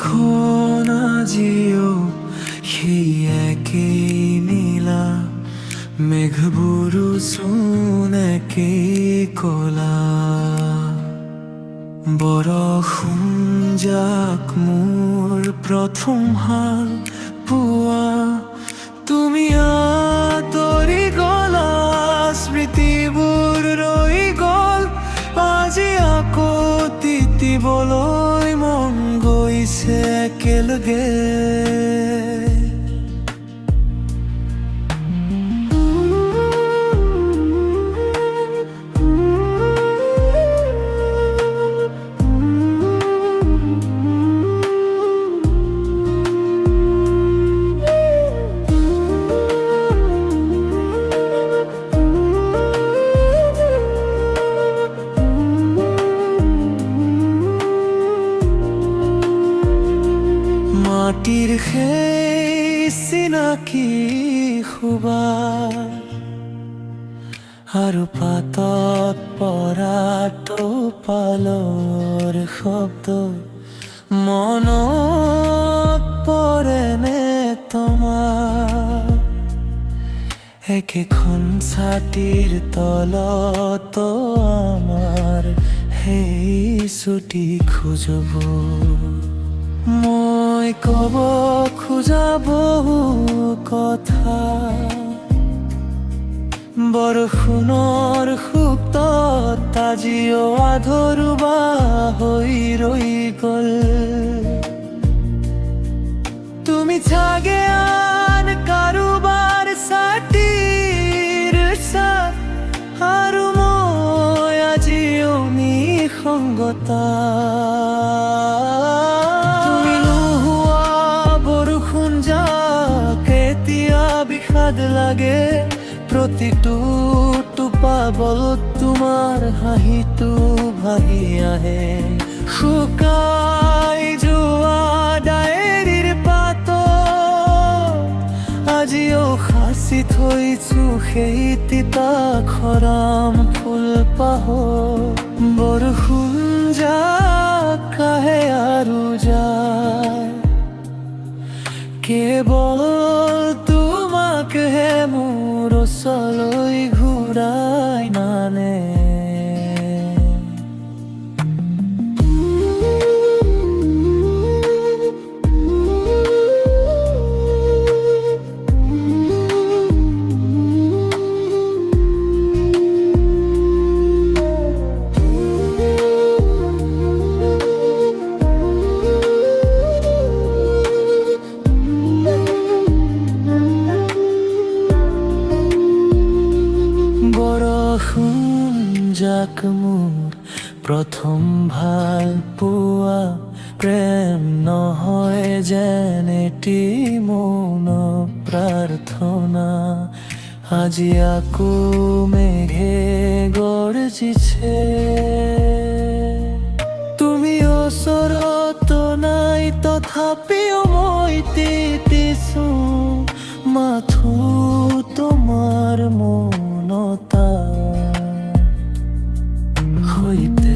এখন আজিও সেই একেই নীলা, মেঘবোৰো চোন একেই কলা। বৰষুণ যাক মোৰ প্ৰথম হাল পোৱা, তুমি আঁতৰি গলা, স্মৃতিবোৰ ৰৈ গল। আজি আকৌ তিতিবলৈ মন গৈছে একেলগে। মাটিৰ সেই চিনাকি সুবাস আৰু পাতত পৰা টোপালৰ শব্দ, মনত পৰেনে তোমাৰ? একেখন ছাতিৰ তলত আমাৰ সেই ছুটি খোজবোৰ। মই কব খোজা বহু কথা, বৰষুণৰ সুপ্তত আজিও আধৰুৱা হৈ ৰৈ গল। তুমি চাগে আন কাৰোবাৰ ছাতিৰ ছাঁ, আৰু মই আজিও নিসংগতা। বিষাদ লাগে প্ৰতিটো টোপাবলত, তোমাৰ হাঁহিটো ভাহি আহে। শুকাই যোৱা ডায়েৰীৰ পাতত আজিও সাঁচি থৈছো সেই তিতা খৰাম ফুলপাহ। বৰষুণ যাক আহে আৰু যায়, কেৱল তোমাকহে মোৰ ওচৰলৈ ঘূৰাই নানে। বৰষুণ যাক মোৰ প্ৰথম ভাল পোৱা, প্ৰেম নহয় যেন এটি মৌন প্ৰাৰ্থনা। আজি আকৌ মেঘে গৰজিছে, তুমি ওচৰত নাই তথাপিও মই তিতিছো। মাথো তোমাৰ মৌনতা সৈতে